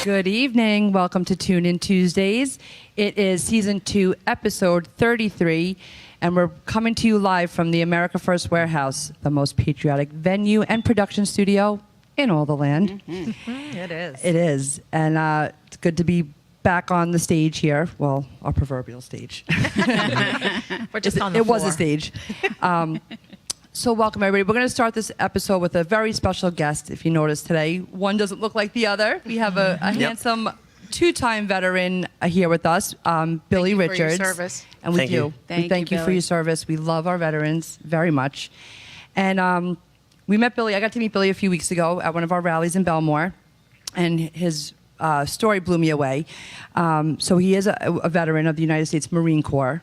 Good evening. Welcome to Tune In Tuesdays. It is season 2, episode 33, and we're coming to you live from the America First Warehouse, the most patriotic venue and production studio in all the land. It is. It is. And it's good to be back on the stage here. Well, our proverbial stage. We're just on the It floor. was a stage. So welcome, everybody. We're going to start this episode with a very special guest. If you notice today, one doesn't look like the other. We have a handsome two-time veteran here with us, Billy Richards. For your service. And we Thank do. you. We thank you for Billy. your service. We love our veterans very much. And we met Billy. I got to meet Billy a few weeks ago at one of our rallies in Belmore, and his story blew me away. So he is a veteran of the United States Marine Corps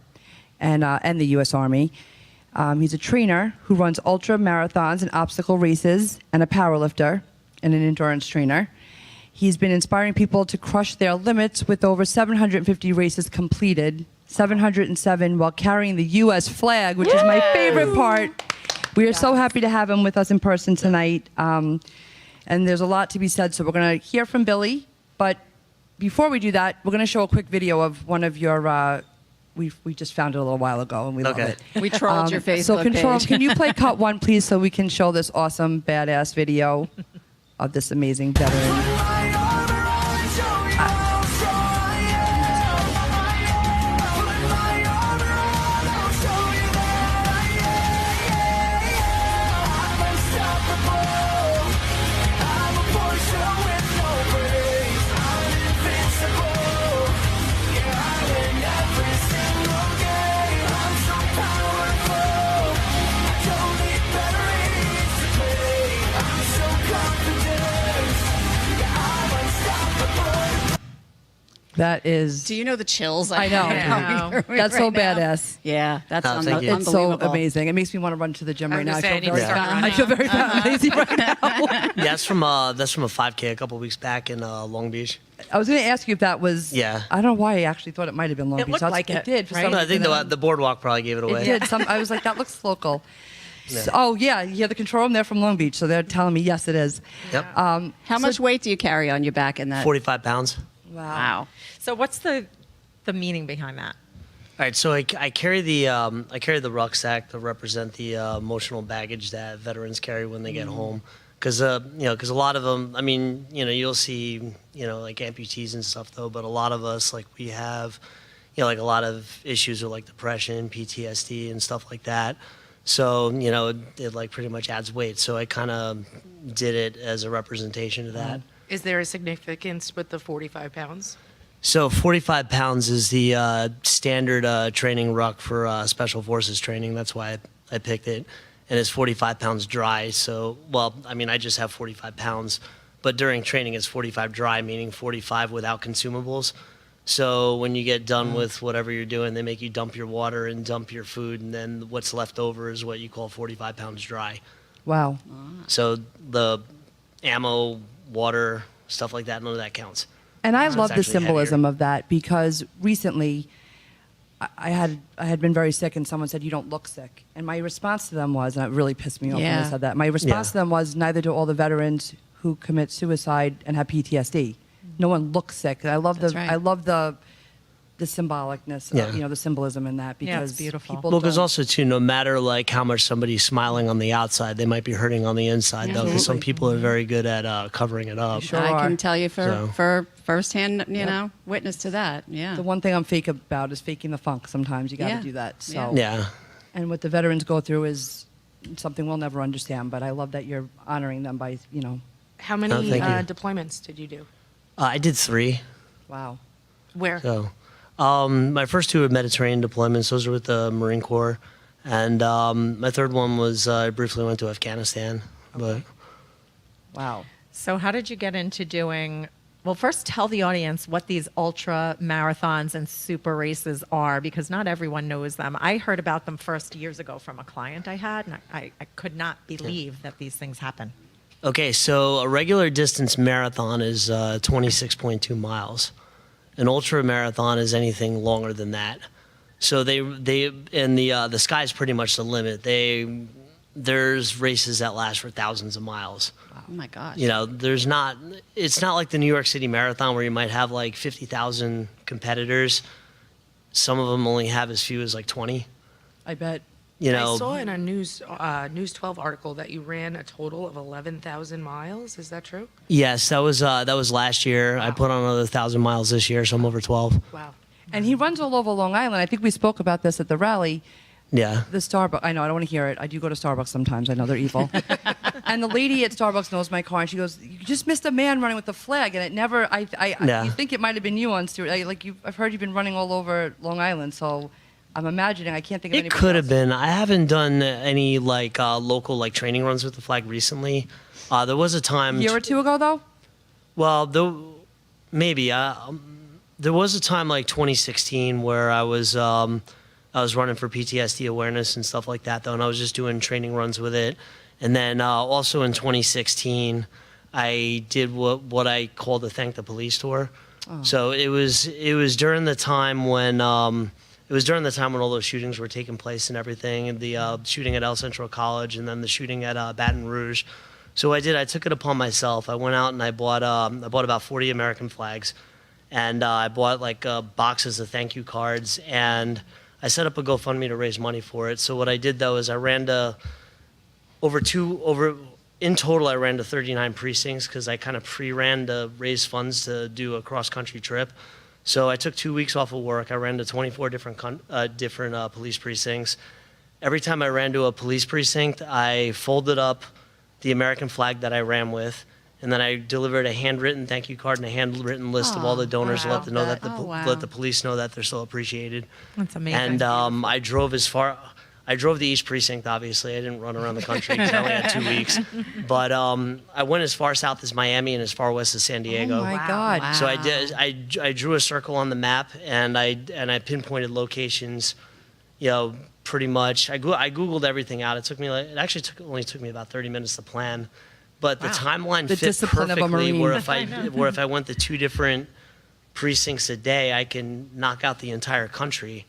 and the U.S. Army. He's a trainer who runs ultra marathons and obstacle races, and a powerlifter and an endurance trainer. He's been inspiring people to crush their limits with over 750 races completed, 707 while carrying the U.S. flag, which is my favorite part. We are so happy to have him with us in person tonight. And there's a lot to be said, so we're going to hear from Billy. But before we do that, we're going to show a quick video of one of your... We just found it a little while ago, and we love it. We trolled your Facebook So, Control, page. can you play cut 1, please, so we can show this awesome, badass video of this amazing veteran? That is... Do you know the chills? I know. Yeah. That's so badass. Yeah, that's Oh, thank you. It's so unbelievable. amazing. It makes me want to run to the gym right now. I feel very fat and lazy right now. Yeah, that's from a 5K a couple weeks back in Long Beach. I was going to ask you if that was... Yeah. I don't know why I actually thought it might have been Long It Beach. looked like It it, did. For right? some No, I think reason. the boardwalk probably gave it away. It did. I was like, that looks local. So, oh, yeah. Yeah, the control room, they're from Long Beach, so they're telling me, yes, it is. Yep. How much weight do you carry on your back in that? 45 pounds. Wow. So what's the meaning behind that? All right, so I carry the rucksack to represent the emotional baggage that veterans carry when they get home, because a lot of them, I mean, you'll see, like amputees and stuff though, but a lot of us, like, we have, like a lot of issues with like depression, PTSD, and stuff like that. So it like pretty much adds weight. So I kind of did it as a representation of that. Is there a significance with the 45 pounds? So 45 pounds is the standard training ruck for Special Forces training. That's why I picked it. And it's 45 pounds dry. So, well, I mean, I just have 45 pounds. But during training, it's 45 dry, meaning 45 without consumables. So when you get done with whatever you're doing, they make you dump your water and dump your food. And then what's left over is what you call 45 pounds dry. Wow. So the ammo, water, stuff like that, none of that counts. And I So love it's the actually symbolism heavier. of that, because recently I had been very sick, and someone said, "You don't look sick." And my response to them was, and it really pissed me off when Yeah. they said that. My response Yeah. to them was, neither do all the veterans who commit suicide and have PTSD. No one looks sick. I love That's right. I love the symbolicness, Yeah. the symbolism in that, Yeah, because it's beautiful. people Well, because don't- also too, no matter like how much somebody's smiling on the outside, they might be hurting on the inside though. Because some Absolutely. people are very good at covering it up. Sure I are. can tell you So- for firsthand, witness to that. Yeah. the one thing I'm fake about is faking the funk. Sometimes you got to Yeah. do that. So, Yeah. Yeah. and what the veterans go through is something we'll never understand. But I love that you're honoring them by, How many Oh, thank you. deployments did you do? I did 3. wow. Where? So, my first 2 were Mediterranean deployments. Those were with the Marine Corps, and my third one was I briefly went to Afghanistan. But Wow. So how did you get into doing? Well, first tell the audience what these ultra marathons and super races are, because not everyone knows them. I heard about them first years ago from a client I had, and I could not believe that these things happen. okay, so a regular distance marathon is 26.2 miles. An ultra marathon is anything longer than that. So they and the sky's pretty much the limit. They there's races that last for thousands of miles. Oh my gosh. You know, it's not like the New York City Marathon where you might have like 50,000 competitors. Some of them only have as few as like 20. I bet. You know, I saw in a News 12 article that you ran a total of 11,000 miles. Is that true? yes, that was last year. I put on another 1,000 miles this year, so I'm over 12. Wow. And he runs all over Long Island. I think we spoke about this at the rally. Yeah. The Starbucks. I know. I don't want to hear it. I do go to Starbucks sometimes. I know they're evil. And the lady at Starbucks knows my car, and she goes, "You just missed a man running with the flag." And it never. Yeah. You think it might have been you on Stuart? I've heard you've been running all over Long Island, so I'm imagining. I can't think of It anybody could have else. been. I haven't done any like local like training runs with the flag recently. There was a time. A year or two ago, though. Well, maybe. There was a time like 2016 where I was running for PTSD awareness and stuff like that, though, and I was just doing training runs with it. And then also in 2016, I did what I called the Thank the Police tour. Oh. So it was during the time when all those shootings were taking place and everything, and the shooting at El Central College, and then the shooting at Baton Rouge. So I took it upon myself. I went out and I bought about 40 American flags, and I bought like boxes of thank you cards, and I set up a GoFundMe to raise money for it. So what I did though is I ran in total I ran to 39 precincts because I kind of pre-ran to raise funds to do a cross-country trip. So I took 2 weeks off of work. I ran to 24 different police precincts. Every time I ran to a police precinct, I folded up the American flag that I ran with, and then I delivered a handwritten thank you card and a handwritten list of all the donors to wow. let them know that Wow. let the police know that they're still appreciated. That's amazing. And I drove to each precinct, obviously. I didn't run around the country because I only had 2 weeks. But I went as far south as Miami and as far west as San Diego. Oh my Wow. God. Wow. So I drew a circle on the map, and I pinpointed locations, you know, pretty much. I Googled everything out. It only took me about 30 minutes to plan. But the timeline The fit discipline of a perfectly Marine. where if I went to 2 different precincts a day, I can knock out the entire country.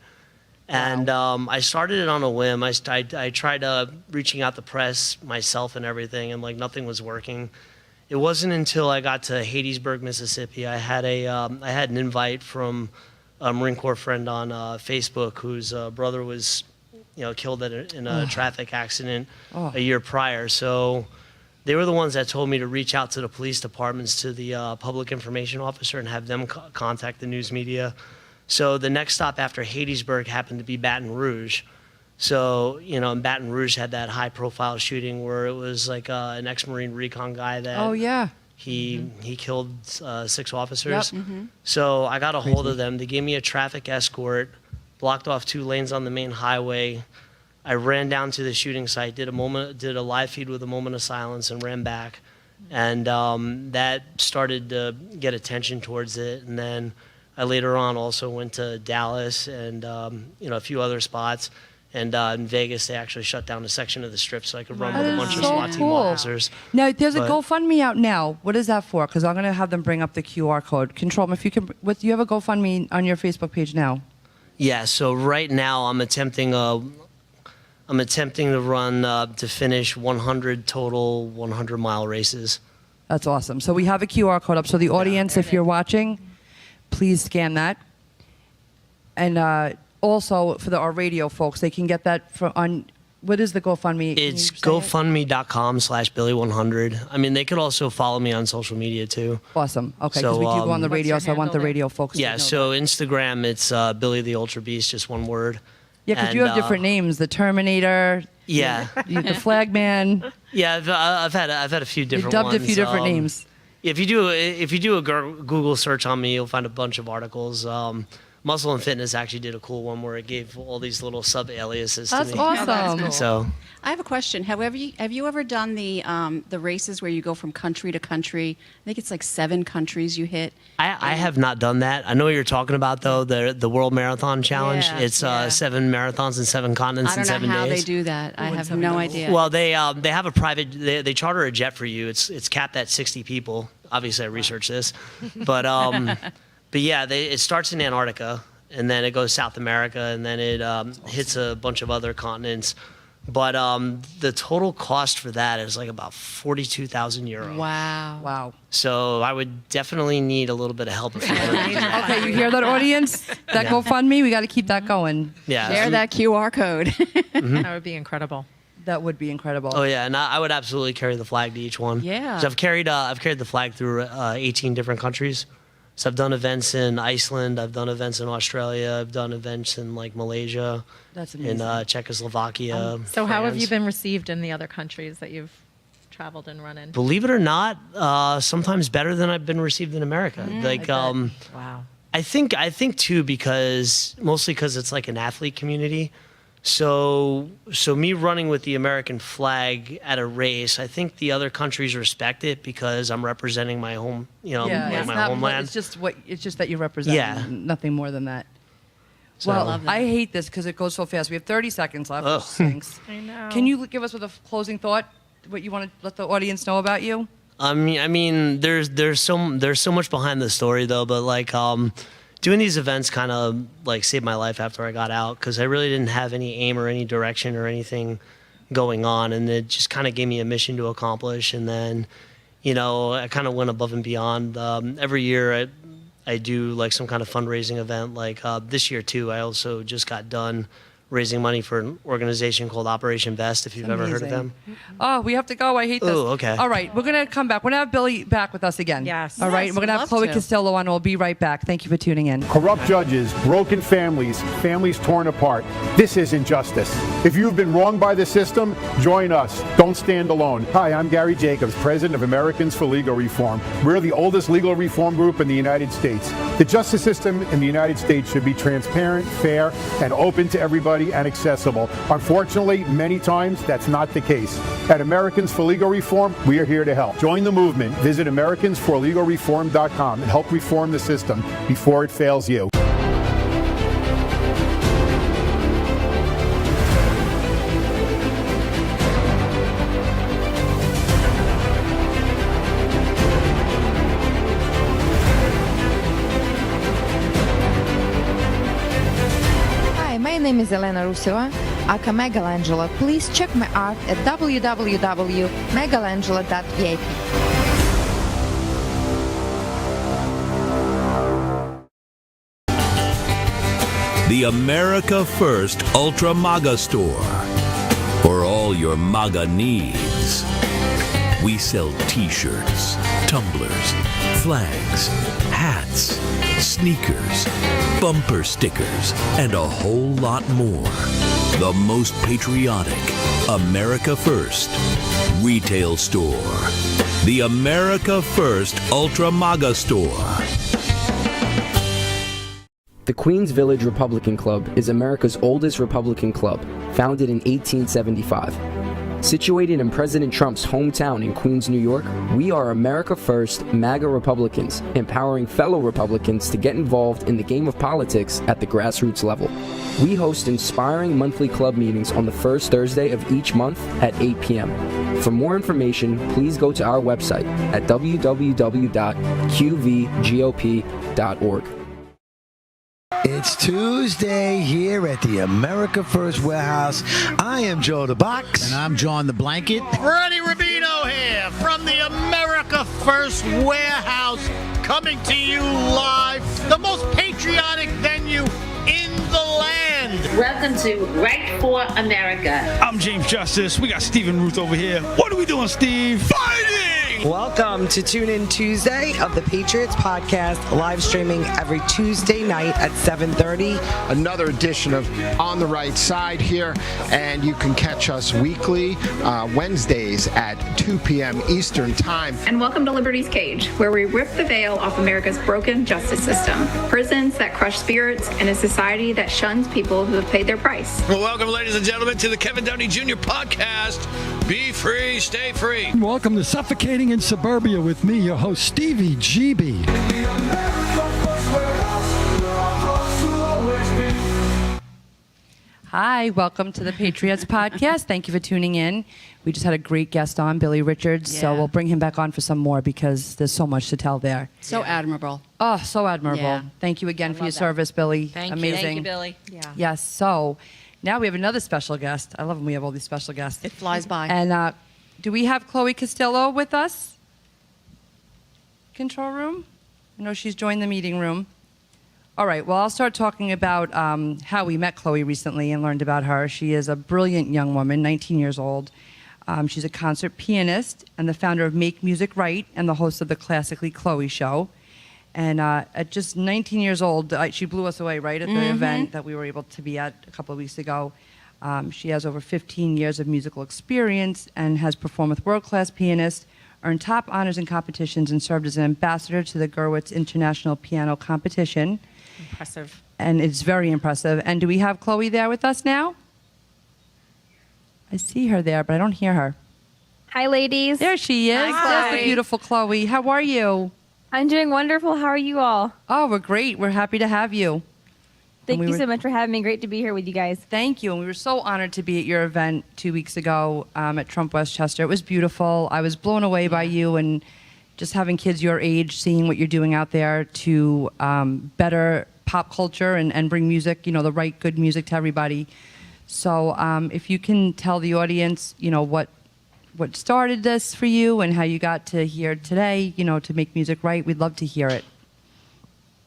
And I started it on a whim. I tried reaching out to press myself and everything, and like nothing was working. It wasn't until I got to Hattiesburg, Mississippi. I had an invite from a Marine Corps friend on Facebook whose brother was, you know, killed in a traffic accident a year prior. So they were the ones that told me to reach out to the police departments, to the public information officer, and have them contact the news media. So the next stop after Hattiesburg happened to be Baton Rouge. So, you know, and Baton Rouge had that high-profile shooting where it was like an ex-Marine recon guy that Oh yeah. he killed 6 officers. Yep. So I got a hold of them. They gave me a traffic escort, blocked off 2 lanes on the main highway. I ran down to the shooting site, did a live feed with a moment of silence, and ran back. And that started to get attention towards it. And then I later on also went to Dallas and you know, a few other spots. And in Vegas, they actually shut down a section of the strip so I could run with a That bunch is of so SWAT team cool. officers. Now, there's a But- GoFundMe out now. What is that for? Because I'm going to have them bring up the QR code. Control, if you can, you have a GoFundMe on your Facebook page now. Yeah, so right now I'm attempting to run to finish 100 total 100-mile races. That's awesome. So we have a QR code up. So the audience, if you're watching, please scan that. And also for our radio folks, they can get that on. What is the GoFundMe? Can It's you say it? GoFundMe.com/Billy100. I mean, they could also follow me on social media too. Awesome. Okay, So, because we do go on the What's radio, your so I want the handle there? radio folks. Yeah, to know so that. Instagram, it's Billy the Ultra Beast, just one word. Yeah, because you And, have different names: the Terminator, Yeah, the Flagman. yeah. I've had a few You different dubbed ones. a few different names. If you do a Google search on me, you'll find a bunch of articles. Muscle and Fitness actually did a cool one where it gave all these little sub aliases to That's me. awesome. cool. So I have a question. Have you ever done the races where you go from country to country? I think it's like 7 countries you hit. I have not done that. I know what you're talking about though, the World Marathon Challenge. Yeah, It's yeah. 7 marathons in 7 continents I don't in know 7 how days. they do that. I have haven't no done idea. Well, they have a private. They charter a jet for you. It's capped at 60 people. Obviously, I researched this, but yeah, it starts in Antarctica and then it goes South America and then it hits a bunch of other continents. But the total cost for that is like about 42,000 euro. Wow. Wow. So I would definitely need a little bit of help if you want to do that. Okay, you hear that, audience? That Yeah. GoFundMe, we got to keep that going. Yeah. Share that QR code. That would be incredible. That would be incredible. Oh yeah, and I would absolutely carry the flag to each one. Yeah. So I've carried the flag through 18 different countries. So I've done events in Iceland, I've done events in Australia, I've done events in like Malaysia, That's in amazing. Czechoslovakia. So how have you France. been received in the other countries that you've traveled and run in? Believe it or not, sometimes better than I've been received in America. Like Wow. I think too mostly because it's like an athlete community. So me running with the American flag at a race, I think the other countries respect it because I'm representing my home, Yeah, like it's my not. homeland. It's just that you represent. Yeah. Nothing more than that. So- Well, love that. I hate this because it goes so fast. We have 30 seconds left. Ugh. Which stinks. I know. Can you give us with a closing thought what you want to let the audience know about you? I mean, there's so much behind the story though, but like doing these events kind of like saved my life after I got out because I really didn't have any aim or any direction or anything going on, and it just kind of gave me a mission to accomplish. And then, I kind of went above and beyond. Every year I do like some kind of fundraising event. Like this year too, I also just got done raising money for an organization called Operation Best, if you've ever heard of them. Oh, we have to go. I hate this. Ooh, okay. All right, we're going to come back. We're going to have Billy back with us again. Yes. All right, Yes, we're going to have love Chloe to. Castillo on. We'll be right back. Thank you for tuning in. Corrupt judges, broken families, families torn apart. This isn't justice. If you've been wronged by the system, join us. Don't stand alone. Hi, I'm Gary Jacobs, president of Americans for Legal Reform. We're the oldest legal reform group in the United States. The justice system in the United States should be transparent, fair, and open to everybody and accessible. Unfortunately, many times that's not the case. At Americans for Legal Reform, we are here to help. Join the movement. Visit AmericansForLegalReform.com and help reform the system before it fails you. Hi, my name is Elena Ruseva, aka Megalangela. Please check my art at www.megalangela.vip. The America First Ultra MAGA Store. For all your MAGA needs. We sell t-shirts, tumblers, flags, hats, sneakers, bumper stickers, and a whole lot more. The most patriotic America First retail store. The America First Ultra MAGA Store. The Queens Village Republican Club is America's oldest Republican club, founded in 1875. Situated in President Trump's hometown in Queens, New York, we are America First MAGA Republicans, empowering fellow Republicans to get involved in the game of politics at the grassroots level. We host inspiring monthly club meetings on the first Thursday of each month at 8 p.m. For more information, please go to our website at www.qvgop.org. It's Tuesday here at the America First Warehouse. I am Joe the Box. And I'm John the Blanket. Freddie Rubino here from the America First Warehouse, coming to you live, the most patriotic venue in the land. Welcome to Right for America. I'm James Justice. We got Stephen Ruth over here. What are we doing, Steve? Fighting! Welcome to Tune In Tuesday of the Patriots podcast, live streaming every Tuesday night at 7:30. Another edition of On the Right Side here, and you can catch us weekly, Wednesdays at 2 p.m. Eastern Time. And welcome to Liberty's Cage, where we rip the veil off America's broken justice system, prisons that crush spirits, and a society that shuns people who have paid their price. Well, welcome, ladies and gentlemen, to the Kevin Downey Jr. podcast. Be free, stay free. Welcome to Suffocating in Suburbia with me, your host, Stevie GB. Hi, welcome to the Patriots podcast. Thank you for tuning in. We just had a great guest on, Billy Richards, so we'll bring him back on for some more because there's so much to tell there. So admirable. Oh, so admirable. Yeah. Thank you again for your service, Billy. Thank you. Amazing. Thank you, Billy. Yeah. Yes, so Now we have another special guest. I love when we have all these special guests. It flies by. And do we have Chloe Castillo with us? Control room? I know she's joined the meeting room. All right, well, I'll start talking about how we met Chloe recently and learned about her. She is a brilliant young woman, 19 years old. She's a concert pianist and the founder of Make Music Right and the host of the Classically Chloe show. And at just 19 years old, she blew us away right at the event that we were able to be at a couple of weeks ago. She has over 15 years of musical experience and has performed with world-class pianists, earned top honors in competitions, and served as an ambassador to the Gurwitz International Piano Competition. Impressive. And it's very impressive. And do we have Chloe there with us now? I see her there, but I don't hear her. Hi, ladies. There she is. That's the beautiful Chloe. How are you? I'm doing wonderful. How are you all? Oh, we're great. We're happy to have you. Thank you so much for having me. Great to be here with you guys. Thank you. And we were so honored to be at your event 2 weeks ago at Trump Westchester. It was beautiful. I was blown away by you and just having kids your age, seeing what you're doing out there to better pop culture and bring music, the right good music to everybody. So if you can tell the audience, what started this for you and how you got to here today, to make music right, we'd love to hear it.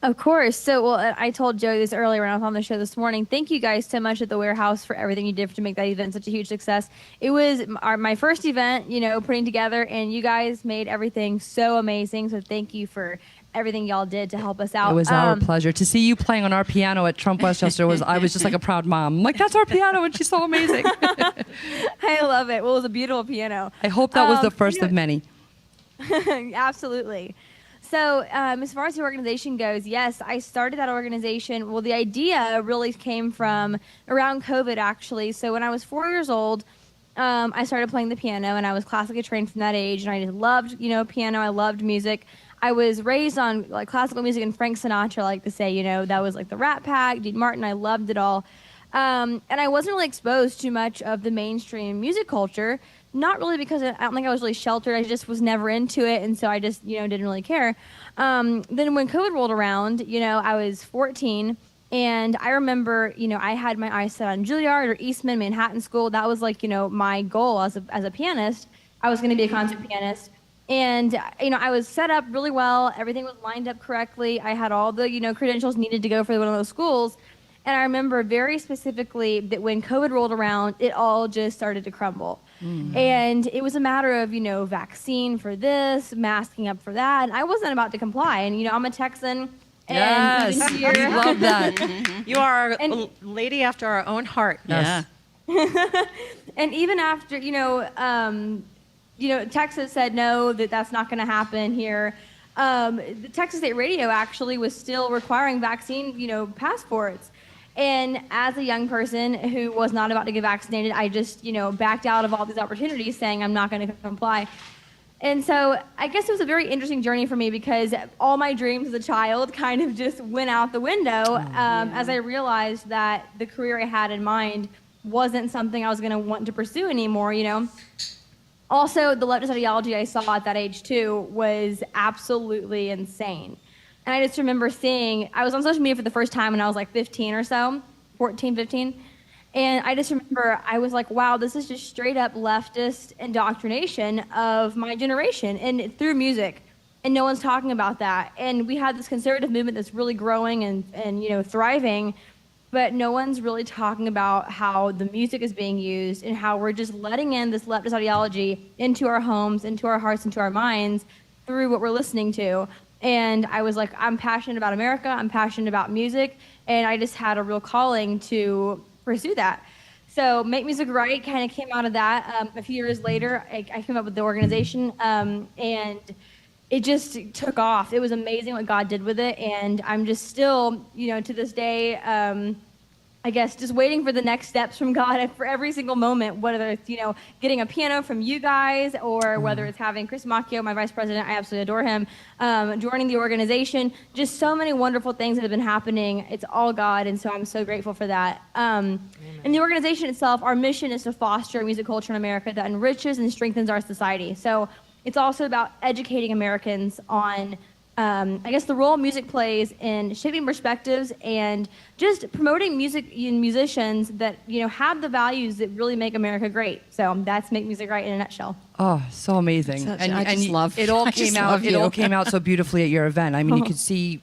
Of course. So, well, I told Joe this earlier when I was on the show this morning. Thank you guys so much at the Warehouse for everything you did to make that event such a huge success. It was my first event, putting together, and you guys made everything so amazing. So thank you for everything y'all did to help us out. It was our pleasure. To see you playing on our piano at Trump Westchester I was just like a proud mom. I'm like, that's our piano, and she's so amazing. I love it. Well, it was a beautiful piano. I hope that was the first of many. Absolutely. So as far as the organization goes, yes, I started that organization. Well, the idea really came from around COVID, actually. So when I was 4 years old, I started playing the piano, and I was classically trained from that age. And I just loved, piano. I loved music. I was raised on like classical music and Frank Sinatra, I like to say, that was like the Rat Pack, Dean Martin. I loved it all. And I wasn't really exposed to much of the mainstream music culture. Not really because I don't think I was really sheltered. I just was never into it, and so I just, didn't really care. Then when COVID rolled around, I was 14, and I remember, I had my eyes set on Juilliard or Eastman, Manhattan School. That was like, my goal as a pianist. I was going to be a concert pianist. And, I was set up really well. Everything was lined up correctly. I had all the, credentials needed to go for one of those schools. And I remember very specifically that when COVID rolled around, it all just started to crumble. And it was a matter of, vaccine for this, masking up for that. And I wasn't about to comply. And, I'm a Texan. Yes, we love that. You are a lady after our own heart. Yes. Yeah. And even after, Texas said no, that's not going to happen here. The Texas State Radio actually was still requiring vaccine, passports. And as a young person who was not about to get vaccinated, I just, backed out of all these opportunities saying I'm not going to comply. And so I guess it was a very interesting journey for me because all my dreams as a child kind of just went out the window as I realized that the career I had in mind wasn't something I was going to want to pursue anymore, Also, the leftist ideology I saw at that age, too, was absolutely insane. And I just remember I was on social media for the first time when I was like 15 or so, 14, 15. And I just remember I was like, wow, this is just straight up leftist indoctrination of my generation and through music. And no one's talking about that. And we had this conservative movement that's really growing and thriving. But no one's really talking about how the music is being used and how we're just letting in this leftist ideology into our homes, into our hearts, into our minds through what we're listening to. And I was like, I'm passionate about America. I'm passionate about music. And I just had a real calling to pursue that. So Make Music Right kind of came out of that. A few years later, I came up with the organization. And it just took off. It was amazing what God did with it. And I'm just still, to this day, I guess just waiting for the next steps from God for every single moment, whether it's, getting a piano from you guys or whether it's having Chris Macchio, my vice president, I absolutely adore him, joining the organization. Just so many wonderful things that have been happening. It's all God, and so I'm so grateful for that. And the organization itself, our mission is to foster a music culture in America that enriches and strengthens our society. So it's also about educating Americans on I guess the role music plays in shaping perspectives and just promoting music and musicians that have the values that really make America great. So that's Make Music Right in a nutshell. Oh, so amazing! I just love it. All I came just out. love It you. all came out so beautifully at your event. I mean, you could see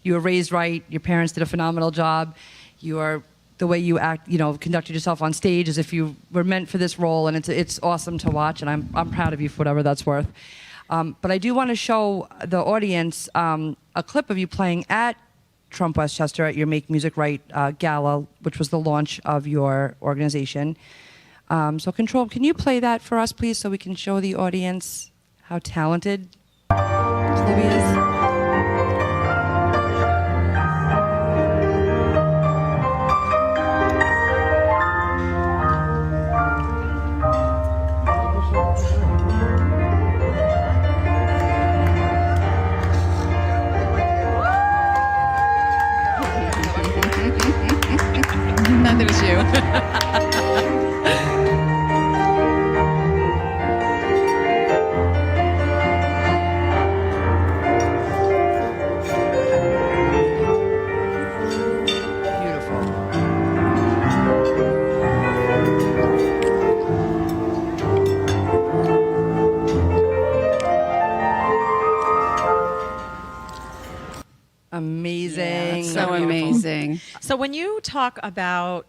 you were raised right. Your parents did a phenomenal job. You are the way you act. Conducted yourself on stage as if you were meant for this role, and it's awesome to watch. And I'm proud of you for whatever that's worth. But I do want to show the audience a clip of you playing at Trump Westchester at your Make Music Right gala, which was the launch of your organization. So Control, can you play that for us, please, so we can show the audience how talented Chloe is? That was you. Amazing. So amazing. So when you talk about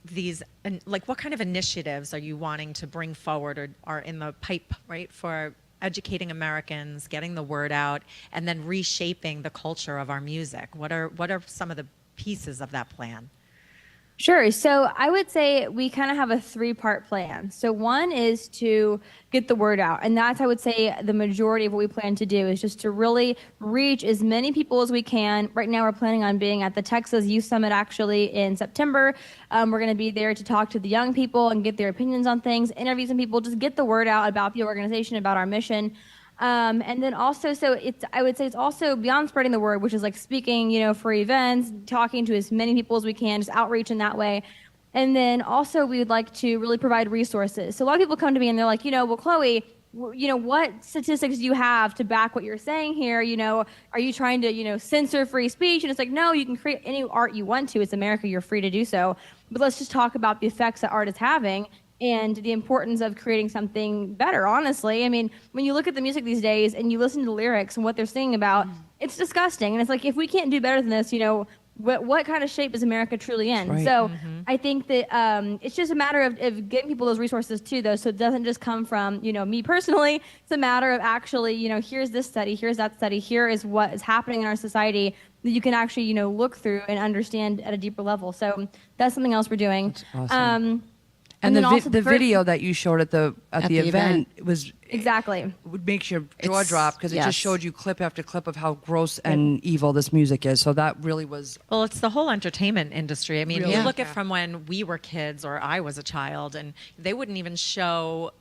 these, like, what kind of initiatives are you wanting to bring forward or are in the pipe, right, for educating Americans, getting the word out, and then reshaping the culture of our music? What are some of the pieces of that plan? Sure. So I would say we kind of have a three-part plan. So one is to get the word out. And that's, I would say, the majority of what we plan to do is just to really reach as many people as we can. Right now, we're planning on being at the Texas Youth Summit, actually, in September. We're going to be there to talk to the young people and get their opinions on things, interview some people, just get the word out about the organization, about our mission. And then also, I would say it's also beyond spreading the word, which is like speaking, for events, talking to as many people as we can, just outreach in that way. And then also we would like to really provide resources. So a lot of people come to me and they're like, well, Chloe, what statistics do you have to back what you're saying here? Are you trying to, censor free speech? And it's like, no, you can create any art you want to. It's America. You're free to do so. But let's just talk about the effects that art is having and the importance of creating something better, honestly. I mean, when you look at the music these days and you listen to the lyrics and what they're singing about, it's disgusting. And it's like, if we can't do better than this, what kind of shape is America truly in? Right. So I think that it's just a matter of getting people those resources too, though, so it doesn't just come from, me personally. It's a matter of actually, here's this study, here's that study, here is what is happening in our society that you can actually, look through and understand at a deeper level. So that's something else we're doing. That's awesome. And the then also the video that you showed at the event was exactly would make your jaw drop because it yes. just showed you clip after clip of how gross and evil this music is. So that really was. Well, it's the whole entertainment industry. I mean, Really? you look at from when we were kids or I was a child, and they wouldn't even show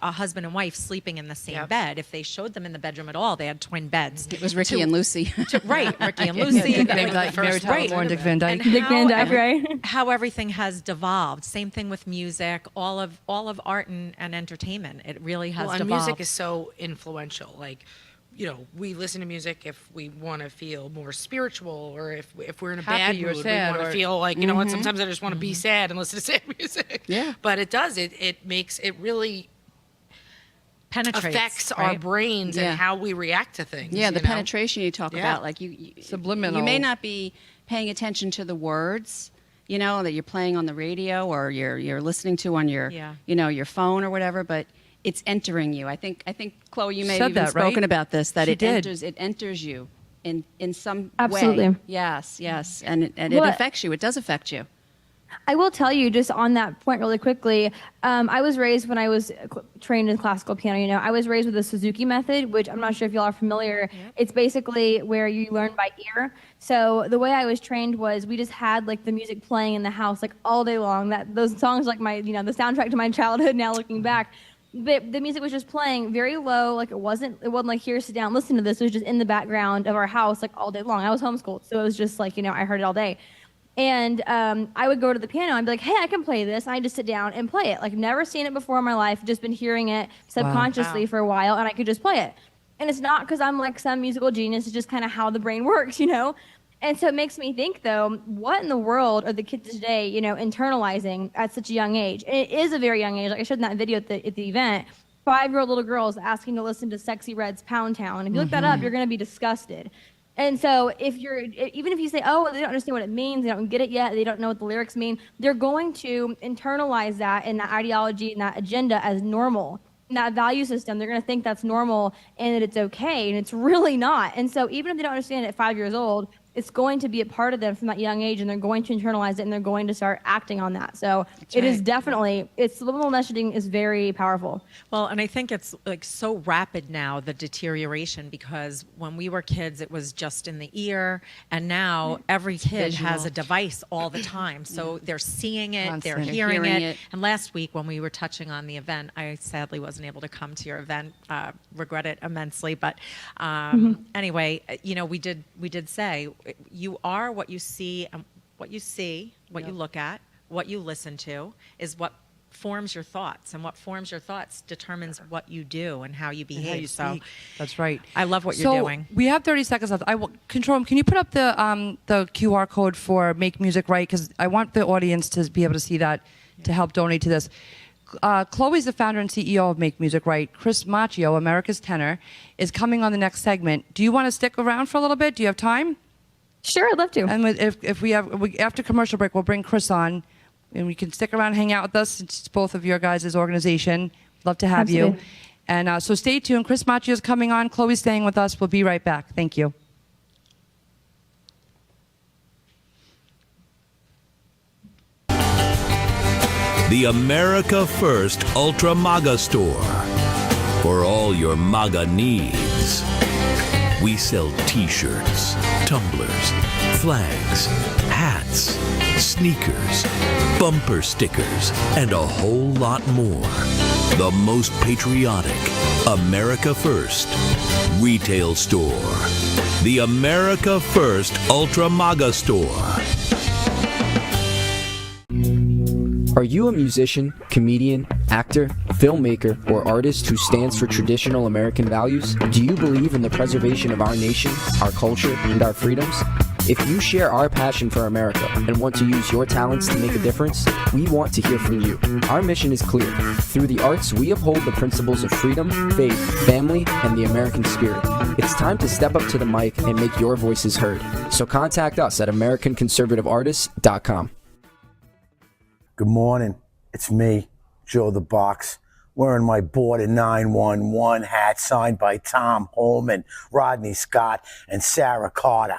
a husband and wife sleeping in the same bed. If they showed them in the bedroom at all, they had twin beds. It was Ricky and Lucy. Right, Ricky and Lucy. Dick that Van was Dyke, the Mary first- Tyler right. Moore and Dick Van Dyke. And Dick Van Dyke, how- right? How everything has devolved. Same thing with music, all of art and entertainment. It really has Well, and devolved. music is so influential. Like, we listen to music if we want to feel more spiritual, or if we're in a bad Happy or mood, sad, we want or- to feel like, what, sometimes I just want to be sad and listen to sad music. Yeah. But it does. It makes it really penetrates, affects our right? brains Yeah. and how we react to things. Yeah, the you know? penetration you talk Yeah. about, like you Subliminal. You may not be paying attention to the words, that you're playing on the radio or you're listening to on your, Yeah. your phone or whatever, but it's entering you. I think Chloe, you may Said have even that, right? spoken about this, that She it did. enters you in some Absolutely. way. Yes, and it Well, affects you. It does affect you. I will tell you just on that point really quickly. I was raised when I was trained in classical piano. I was raised with the Suzuki method, which I'm not sure if y'all are familiar. It's basically where you learn by ear. So the way I was trained was we just had like the music playing in the house like all day long. Those songs like my the soundtrack to my childhood. Now looking back. But the music was just playing very low, like it wasn't like, here, sit down, listen to this. It was just in the background of our house like all day long. I was homeschooled, so it was just like I heard it all day. And I would go to the piano and be like, hey, I can play this. And I'd just sit down and play it. Like, never seen it before in my life, just been hearing it subconsciously Wow. for a while, and I could just play it. And it's not because I'm like some musical genius. It's just kind of how the brain works, you know? And so it makes me think, though, what in the world are the kids today, you know, internalizing at such a young age? And it is a very young age. Like I showed in that video at the event, 5-year-old little girls asking to listen to Sexy Red's Pound Town. If you look that up, you're going to be disgusted. And so even if you say, oh, they don't understand what it means, they don't get it yet, they don't know what the lyrics mean, they're going to internalize that and that ideology and that agenda as normal. And that value system, they're going to think that's normal and that it's okay, and it's really not. And so even if they don't understand it at 5 years old, it's going to be a part of them from that young age, and they're going to internalize it, and they're going to start acting on that. So it is definitely, subliminal messaging is very powerful. Well, and I think it's like so rapid now, the deterioration, because when we were kids, it was just in the ear, and now every kid has a device all the time. So they're seeing it, they're hearing it. And last week when we were touching on the event, I sadly wasn't able to come to your event, regret it immensely. But anyway, you know, we did say, you are what you see, what you look at, what you listen to is what forms your thoughts, and what forms your thoughts determines what you do and how you behave. So that's right. I love what you're doing. We have 30 seconds left. Control Room, can you put up the QR code for Make Music Right? Because I want the audience to be able to see that to help donate to this. Chloe's the founder and CEO of Make Music Right. Chris Macchio, America's tenor, is coming on the next segment. Do you want to stick around for a little bit? Do you have time? Sure, I'd love to. And if we have, after commercial break, we'll bring Chris on, and we can stick around, hang out with us. It's both of your guys' organization. Love to have you. And so stay tuned. Chris Macchio is coming on. Chloe's staying with us. We'll be right back. Thank you. The America First Ultra MAGA Store. For all your MAGA needs. We sell t-shirts, tumblers, flags, hats, sneakers, bumper stickers, and a whole lot more. The most patriotic America First retail store. The America First Ultra MAGA Store. Are you a musician, comedian, actor, filmmaker, or artist who stands for traditional American values? Do you believe in the preservation of our nation, our culture, and our freedoms? If you share our passion for America and want to use your talents to make a difference, we want to hear from you. Our mission is clear. Through the arts, we uphold the principles of freedom, faith, family, and the American spirit. It's time to step up to the mic and make your voices heard. So contact us at AmericanConservativeArtists.com. Good morning. It's me, Joe the Box, wearing my Border 911 hat signed by Tom Holman, Rodney Scott, and Sarah Carter.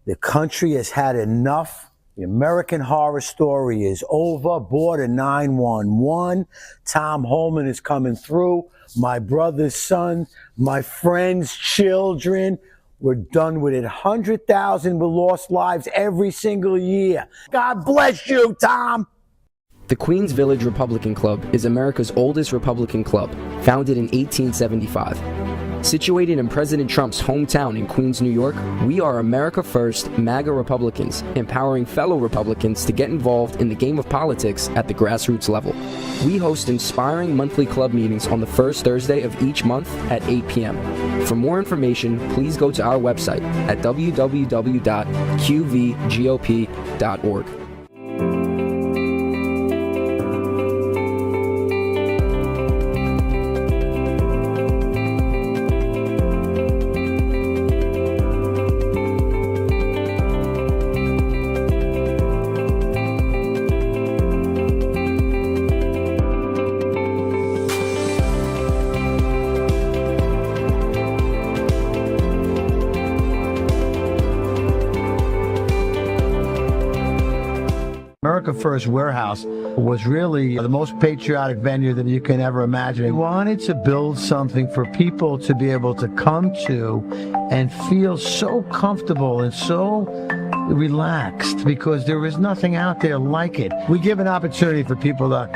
The country has had enough. The American Horror Story is over. Border 911. Tom Holman is coming through. My brother's son, my friends' children. We're done with it. 100,000 lost lives every single year. God bless you, Tom. The Queens Village Republican Club is America's oldest Republican club, founded in 1875. Situated in President Trump's hometown in Queens, New York, we are America First MAGA Republicans, empowering fellow Republicans to get involved in the game of politics at the grassroots level. We host inspiring monthly club meetings on the first Thursday of each month at 8 p.m. For more information, please go to our website at www.qvgop.org. America First Warehouse was really the most patriotic venue that you can ever imagine. We wanted to build something for people to be able to come to and feel so comfortable and so relaxed, because there is nothing out there like it. We give an opportunity for people to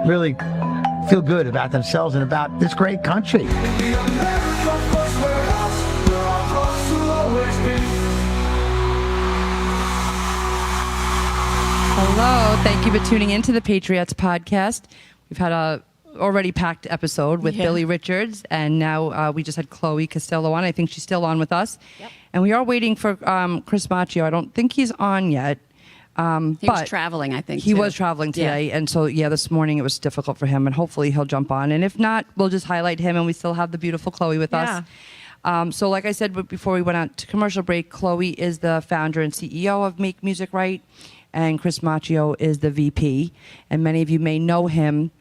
really feel good about themselves and about this great country. Hello, thank you for tuning in to the Patriettes podcast. We've had a already packed episode with Yeah. Billy Richards, and now we just had Chloe Costello on. I think she's still on with us. Yep. And we are waiting for Chris Macchio. I don't think he's on yet. He was but traveling, I think. He too. was traveling Yeah. today, and so this morning it was difficult for him, and hopefully he'll jump on. And if not, we'll just highlight him, and we still have the beautiful Chloe with us. So like I said before we went out to commercial break, Chloe is the founder and CEO of Make Music Right, and Chris Macchio is the VP. And many of you may know him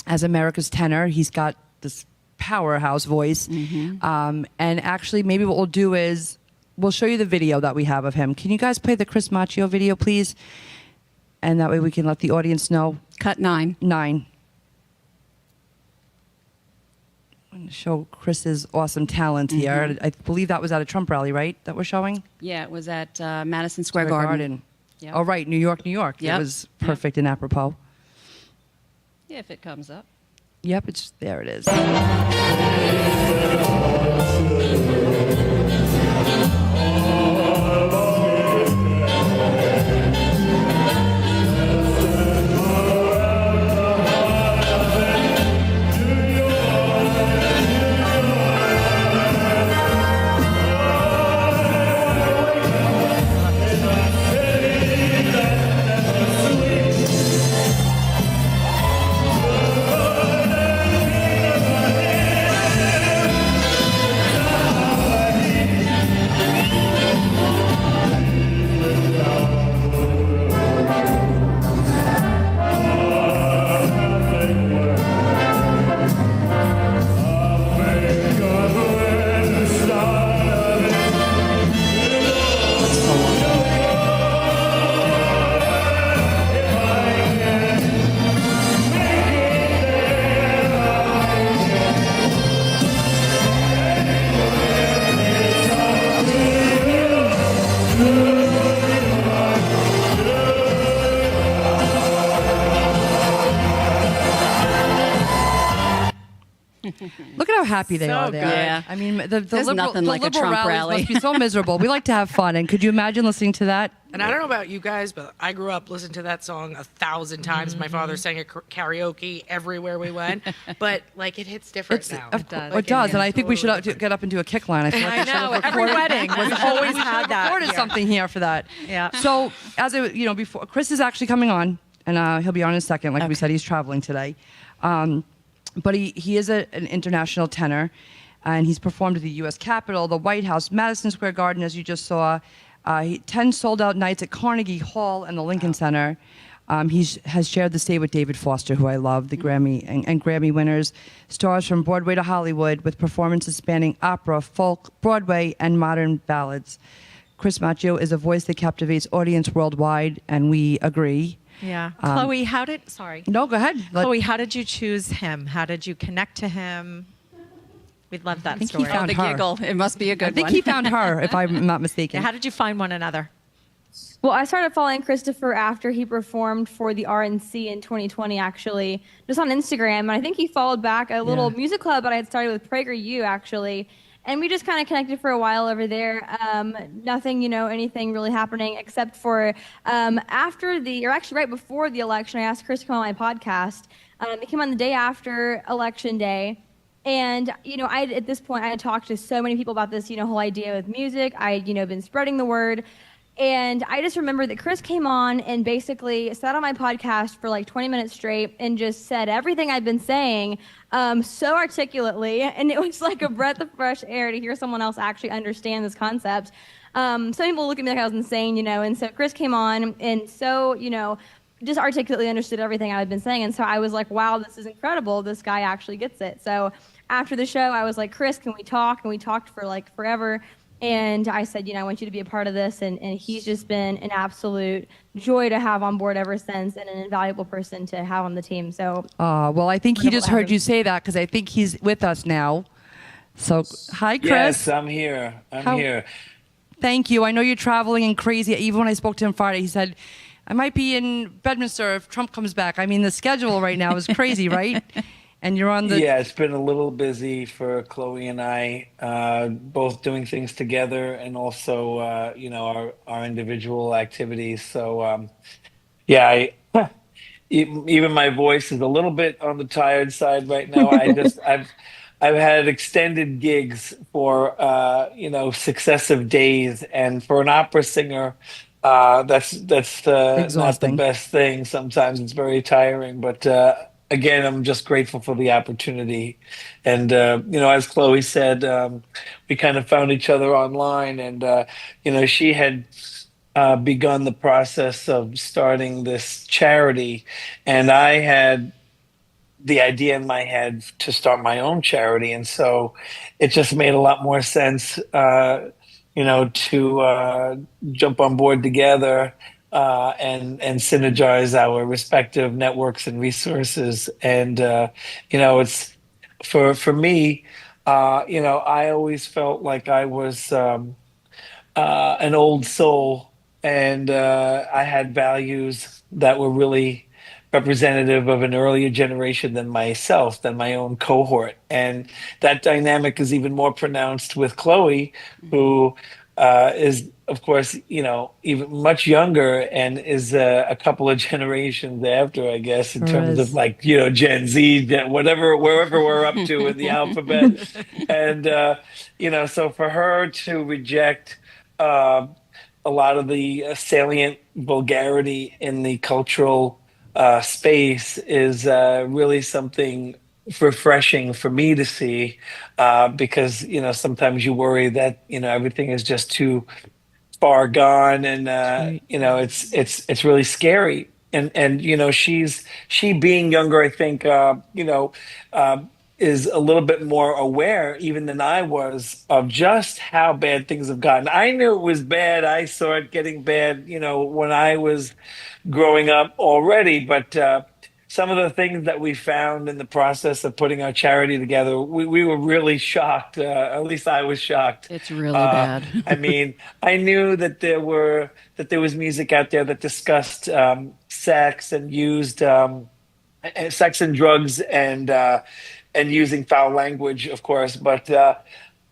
as America's tenor. He's got this powerhouse voice. And actually, maybe what we'll do is we'll show you the video that we have of him. Can you guys play the Chris Macchio video, please? And that way we can let the audience know. Cut 9. 9. I'm going to show Chris's awesome talent here. I believe that was at a Trump rally, right? That we're showing? Yeah, it was at Madison Square Garden. Yep. Oh, right. New York, New York. Yep. It was perfect and apropos. Yeah, if it comes up. Yep, there it is. Look at how happy they So are there. good. Yeah. I mean, the There's liberal, nothing the like a liberal Trump rallies rally. must be so miserable. We like to have fun, and could you imagine listening to that? And I don't know about you guys, but I grew up listening to that song 1,000 times. My father sang it karaoke everywhere we went, but like it hits different now. It does, and I think we should get up and do a kick line. I feel like I we should have know, every recorded- wedding was we should- always we should had have that recorded here. something here for that. Yeah. So before Chris is actually coming on, and he'll be on in a second. Like we said, he's traveling today, but he is an international tenor. And he's performed at the U.S. Capitol, the White House, Madison Square Garden, as you just saw. 10 sold-out nights at Carnegie Hall and the Lincoln Center. He has shared the stage with David Foster, who I love, the Grammy and Grammy winners. Stars from Broadway to Hollywood with performances spanning opera, folk, Broadway, and modern ballads. Chris Macchio is a voice that captivates audience worldwide, and we agree. Yeah. Chloe, sorry. No, go ahead. Chloe, how did you choose him? How did you connect to him? We'd love that I think story. he found the her. giggle. It must be a good I think one. he found her, if I'm not mistaken. How did you find one another? Well, I started following Christopher after he performed for the RNC in 2020, actually, just on Instagram. And I think he followed back a little music club that I had started with PragerU, actually. And we just kind of connected for a while over there. Nothing, anything really happening except for right before the election, I asked Chris to come on my podcast. It came on the day after Election Day. And, at this point, I had talked to so many people about this, whole idea with music. I had, been spreading the word. And I just remember that Chris came on and basically sat on my podcast for like 20 minutes straight and just said everything I'd been saying so articulately. And it was like a breath of fresh air to hear someone else actually understand this concept. Some people look at me like I was insane, and so Chris came on and so, just articulately understood everything I had been saying. And so I was like, wow, this is incredible. This guy actually gets it. So after the show, I was like, Chris, can we talk? And we talked for like forever. And I said, I want you to be a part of this. And he's just been an absolute joy to have on board ever since, and an invaluable person to have on the team. So, well, I think he wonderful just to have heard him. you say that because I think he's with us now. So, hi, Chris. Yes, I'm here. I'm here. Thank you. I know you're traveling and crazy. Even when I spoke to him Friday, he said, I might be in Bedminster if Trump comes back. I mean, the schedule right now is crazy, right? And you're on the... Yeah, it's been a little busy for Chloe and I, both doing things together and also, our individual activities. So, even my voice is a little bit on the tired side right now. I've had extended gigs for successive days, and for an opera singer, that's not the Exhausting. best thing. Sometimes it's very tiring, but again, I'm just grateful for the opportunity. And as Chloe said, we kind of found each other online, and she had begun the process of starting this charity, and I had the idea in my head to start my own charity, and so it just made a lot more sense, to jump on board together and synergize our respective networks and resources. And it's for me. I always felt like I was an old soul, and I had values that were really representative of an earlier generation than myself, than my own cohort. And that dynamic is even more pronounced with Chloe, who is, of course, even much younger and is a couple of generations after, I guess, in terms of Gen Z, whatever, wherever we're up to in the alphabet. And, so for her to reject a lot of the salient vulgarity in the cultural space is really something refreshing for me to see, because sometimes you worry that everything is just too far gone, and it's really scary. And she being younger, I think is a little bit more aware even than I was of just how bad things have gotten. I knew it was bad. I saw it getting bad, when I was growing up already. But some of the things that we found in the process of putting our charity together, we were really shocked. At least I was shocked. It's really bad. I mean, I knew that there was music out there that discussed sex and used sex and drugs and using foul language, of course. But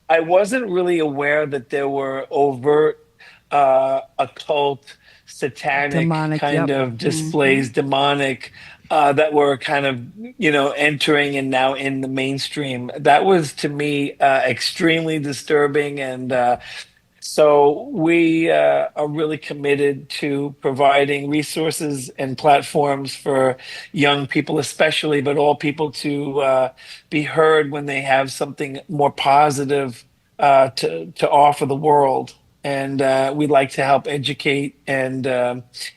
I wasn't really aware that there were overt occult, satanic Demonic, kind yep. of displays, demonic, that were kind of, entering and now in the mainstream. That was, to me, extremely disturbing. And so we are really committed to providing resources and platforms for young people, especially, but all people to be heard when they have something more positive to offer the world. And we'd like to help educate and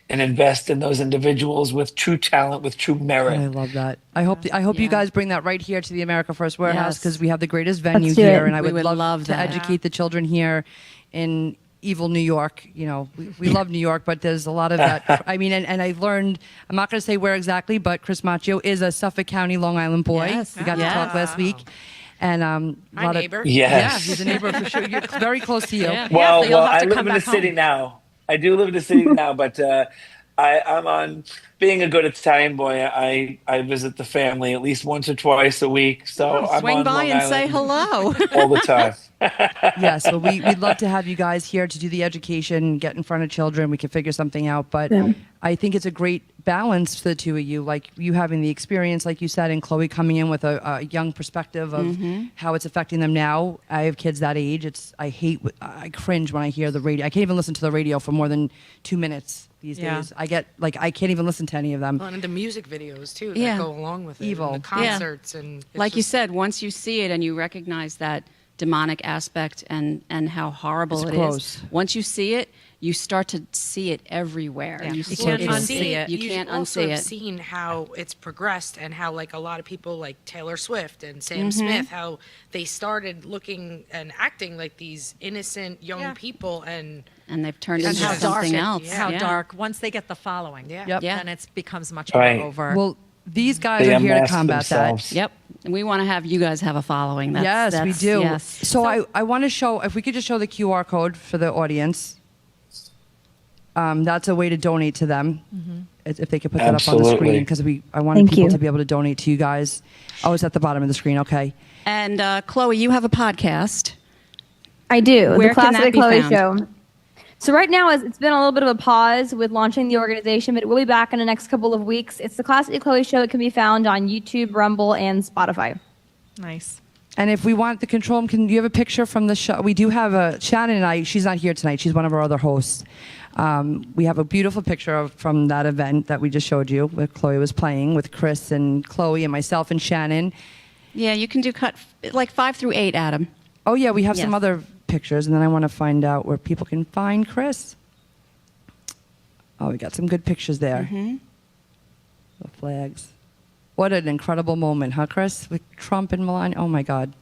invest in those individuals with true talent, with true merit. I love that. I hope you guys bring that right here to the America First Warehouse, Yes. because we have the greatest venue Let's do here, it. and I We would would love love to that. educate the children here in evil New York. We love New York, but there's a lot of that. I mean, and I learned, I'm not going to say where exactly, but Chris Macchio is a Suffolk County, Long Island boy. Yes. We got to talk last week. And My neighbor. Yes. Yeah, he's a neighbor for sure. You're very close to you. Yeah. Well, so you'll have I to live come in the back city home. now. I do live in the city now, but I'm on being a good Italian boy. I visit the family at least once or twice a week. So I'm Swing on by Long and say Island hello. all the time. Yes, well, we'd love to have you guys here to do the education, get in front of children. We can figure something out. But I think it's a great balance for the two of you, like you having the experience, like you said, and Chloe coming in with a young perspective of how it's affecting them now. I have kids that age. I cringe when I hear the radio. I can't even listen to the radio for more than 2 minutes these Yeah. days. I can't even listen to any of them. Well, and the music videos too Yeah. that go along with it. Evil. And the concerts and it's Like you just- said, once you see it and you recognize that demonic aspect and how horrible It's it gross. is, once you see it, you start to see it everywhere. Yeah. You You start can't to unsee see it. You You can't also unsee have it. seen how it's progressed and how like a lot of people like Taylor Swift and Sam Smith, how they started looking and acting like these innocent young people and And they've turned And into how something dark else. How Yeah. dark. Once they get the following, Yeah. then it becomes much Right. more overt. Well, these guys They are here to unmask combat themselves. Yep. And we want to have you guys have a following. that. Yes, we do. Yes. So I want to show, if we could just show the QR code for the audience. That's a way to donate to them. If they could put that up on the Absolutely. screen, because I wanted Thank people you. to be able to donate to you guys. Oh, it's at the bottom of the screen. Okay. And Chloe, you have a podcast. I do. Where the can Classic that be Chloe found? Show. So right now, it's been a little bit of a pause with launching the organization, but it will be back in the next couple of weeks. It's the Classically Chloe show. It can be found on YouTube, Rumble, and Spotify. Nice. And if we want the control room, can you have a picture from the show? We do have Shannon and I, she's not here tonight. She's one of our other hosts. We have a beautiful picture from that event that we just showed you, where Chloe was playing with Chris and Chloe and myself and Shannon. Yeah, you can do cut like 5 through 8, Adam. Oh, yeah, we have some Yes. other pictures, and then I want to find out where people can find Chris. Oh, we got some good pictures there. Mm-hmm. The flags. What an incredible moment, huh, Chris? With Trump and Melania. Oh, my God.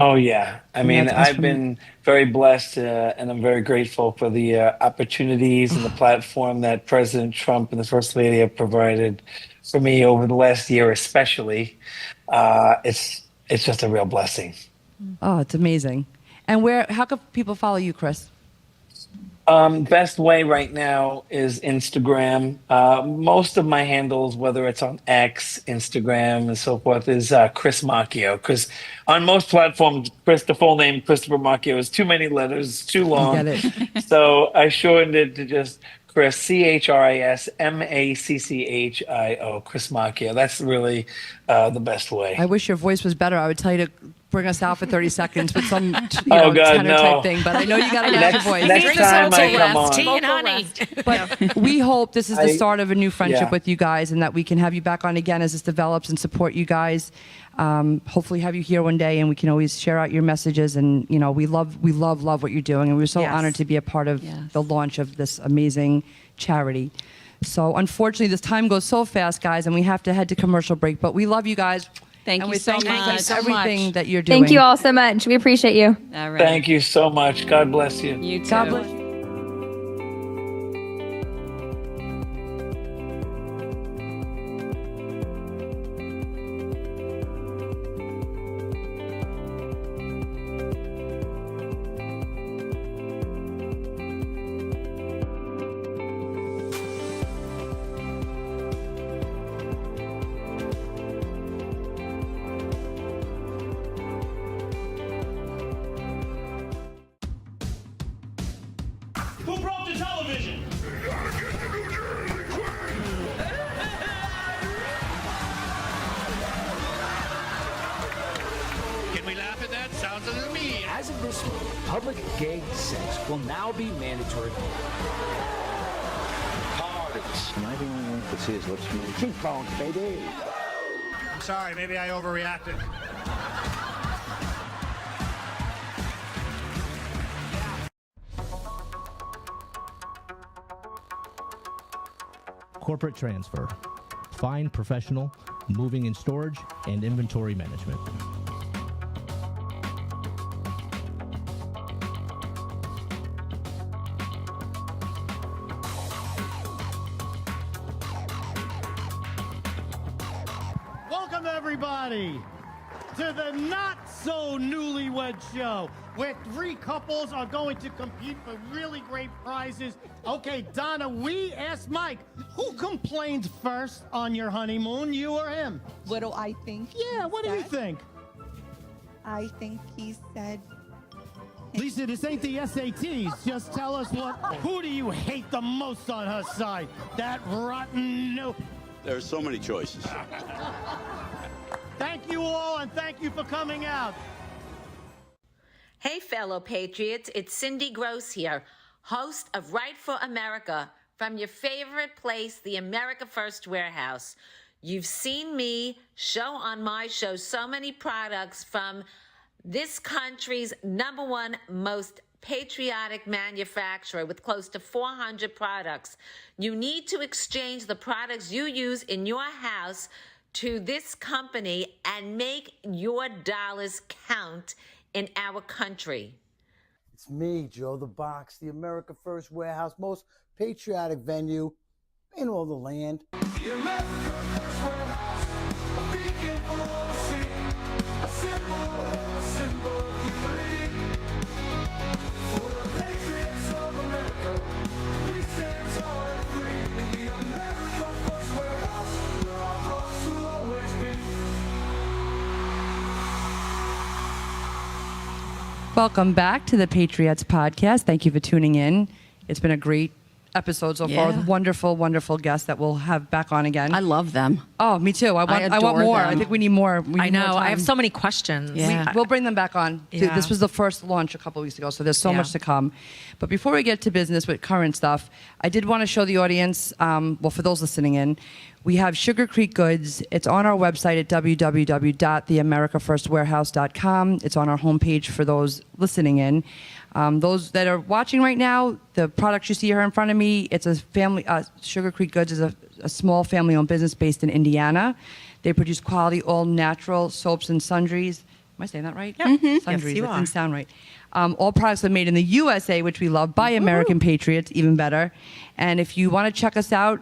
Oh yeah, I mean, that's I've been very blessed, and I'm very grateful for the opportunities and the platform that President Trump and the First Lady have provided for me over the last year, especially. It's just a real blessing. Oh, it's amazing. And how can people follow you, Chris? Best way right now is Instagram. Most of my handles, whether it's on X, Instagram, and so forth, is Chris Macchio. Because on most platforms, the full name Christopher Macchio is too many letters, too long. Get it. So I shortened it to just Chris, ChrisMacchio, Chris Macchio. That's really the best way. I wish your voice was better. I would tell you to bring us out for 30 seconds with some Oh, God, tenor no. type thing, but I know you got to get your voice. Next time I come on. Tea and honey. But we hope this is the start of a new friendship yeah. with you guys, and that we can have you back on again as this develops and support you guys. Hopefully have you here one day, and we can always share out your messages. And we love what you're doing, and we're so Yes. honored to be a part of the launch of this amazing charity. So unfortunately, this time goes so fast, guys, and we have to head to commercial break. But we love you guys. Thank and you we so thank you much. for everything that you're doing. Thank you all so much. We appreciate you. All right. Thank you so much. God bless you. You too. God bless you. Who broke the television? Can we laugh at that? Sounds a little mean. As of this week, public gay sex will now be mandatory. Parties. Am I the only one that see his lips move? Cheekbones, baby. I'm sorry, maybe I overreacted. Corporate transfer. Fine professional, moving and storage, and inventory management. Welcome, everybody, to the Not So Newlywed Show, where 3 couples are going to compete for really great prizes. Okay, Donna, we asked Mike, who complained first on your honeymoon, you or him? What do I think? Yeah, what do you think? I think he said. Lisa, this ain't the SATs. Just tell us who do you hate the most on her side? That rotten no. There are so many choices. Thank you all, and thank you for coming out. Hey, fellow Patriots, it's Cindy Gross here, host of Right for America from your favorite place, the America First Warehouse. You've seen me show on my show so many products from this country's #1 most patriotic manufacturer with close to 400 products. You need to exchange the products you use in your house to this company and make your dollars count in our country. It's me, Joe the Box, the America First Warehouse, most patriotic venue in all the land. Welcome back to the Patriettes podcast. Thank you for tuning in. It's been a great episode so far with wonderful, wonderful guests that we'll have back on again. I love them. Oh, me too. I want adore more. them. I think we need more. I know. I have so many questions. We'll bring them back on. Yeah. This was the first launch a couple of weeks ago, so there's so much to come. But before we get to business with current stuff, I did want to show the audience, well, for those listening in, we have Sugar Creek Goods. It's on our website at www.theamericafirstwarehouse.com. It's on our homepage for those listening in. Those that are watching right now, the products you see here in front of me, it's a family, Sugar Creek Goods is a small family-owned business based in Indiana. They produce quality, all-natural soaps and sundries. Am I saying that right? Yep. Mm-hmm. Sundries, Yes, you that are. didn't sound right. All products are made in the USA, which we love, by American Patriots, even better. And if you want to check us out,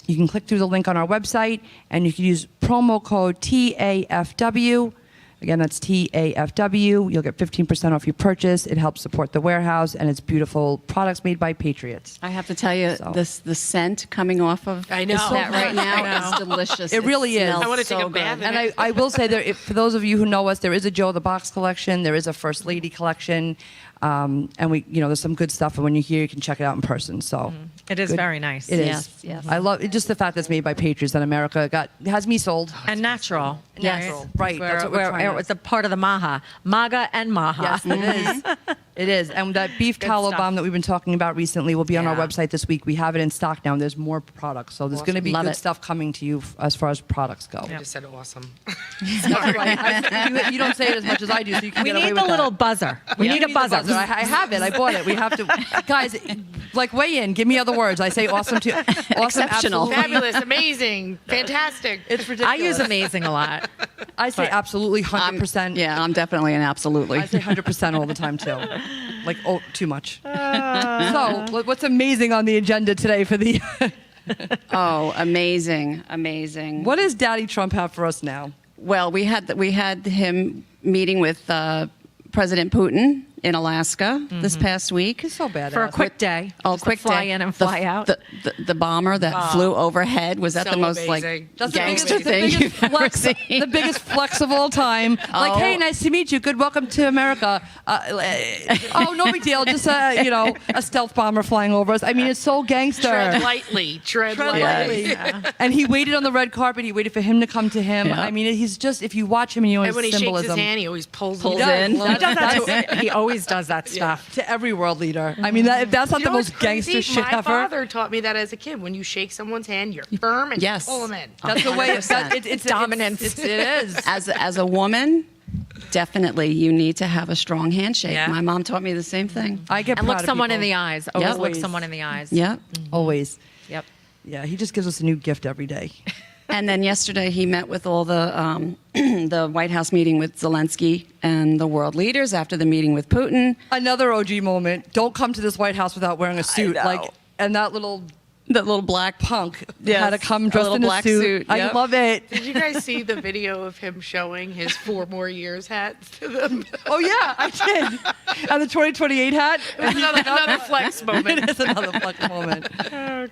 you can click through the link on our website, and you can use promo code TAFW. Again, that's TAFW. You'll get 15% off your purchase. It helps support the warehouse, and it's beautiful products made by Patriots. I have to tell you, the scent coming off of I know. that right now is delicious. It really is. smells I wanna take so a bath good. in And I will say, for those of you who know us, there is a Joe the Box collection. There is a First Lady collection. And there's some good stuff. And when you're here, you can check it out in person. So It is good. very nice. It is. Yes, yes. I love it, just the fact that it's made by Patriots that America has me sold. And natural. Natural. Right. That's what we're trying to- It's a part of the MAGA and Maha. Yes, it is. It is. And that beef tallow stuff. bomb that we've been talking about recently will be on our Yeah. website this week. We have it in stock now, and there's more products. So there's going to be Love good it. stuff coming to you as far as products go. I just said awesome. That's right. You don't say it as much as I do, so you can We get away need with the little that. buzzer. We need a the buzzer. I have it. I bought it. We have to, guys. Like, weigh in. Give me other words. I say awesome too. Awesome, Exceptional. absolutely. Fabulous, amazing, fantastic. It's ridiculous. I use amazing a lot. I say absolutely 100%. Yeah, I'm definitely an absolutely. I say 100% all the time too. Like, oh, too much. So, what's amazing on the agenda today for the? Oh, amazing, amazing. What does Daddy Trump have for us now? Well, we had him meeting with President Putin in Alaska this past week. He's so badass. For a quick day. Oh, Just to quick fly day. in and fly out. The bomber that flew overhead, was that So the most amazing. That's the gangster biggest- thing the biggest you've ever flex, seen? the biggest flex of all time. Like, Oh. hey, nice to meet you. Good welcome to America. Oh, no big deal. Just a stealth bomber flying over us. I mean, it's so gangster. Tread lightly. Tread lightly. lightly. And he waited on the red carpet. He waited for him to come to him. Yeah. I mean, he's just, if you watch him, you know And his when he symbolism. shakes his hand, he always pulls Pulls it. in. He does that he always does that stuff. To every world leader. I mean, if that's not You the know what's most gangster crazy? shit My ever. father taught me that as a kid. When you shake someone's hand, you're firm and Yes. you pull them in. That's the way it's dominance. It is. As a woman, definitely you need to have a strong handshake. Yeah. My mom taught me the same thing. I get And proud look of someone in people. the eyes. Always look Always. someone in the eyes. Yep. Always. Yep. Yeah, he just gives us a new gift every day. And then yesterday he met with all the the White House meeting with Zelensky and the world leaders after the meeting with Putin. Another OG moment. Don't come to this White House without wearing a suit. know. Like, and that little The little black punk Yes, had to come a dressed little in a black suit. suit, I yep. love it. Did you guys see the video of him showing his 4 more years hats to them? Oh yeah, I did. And the 2028 hat. Another flex moment. It is another flex moment.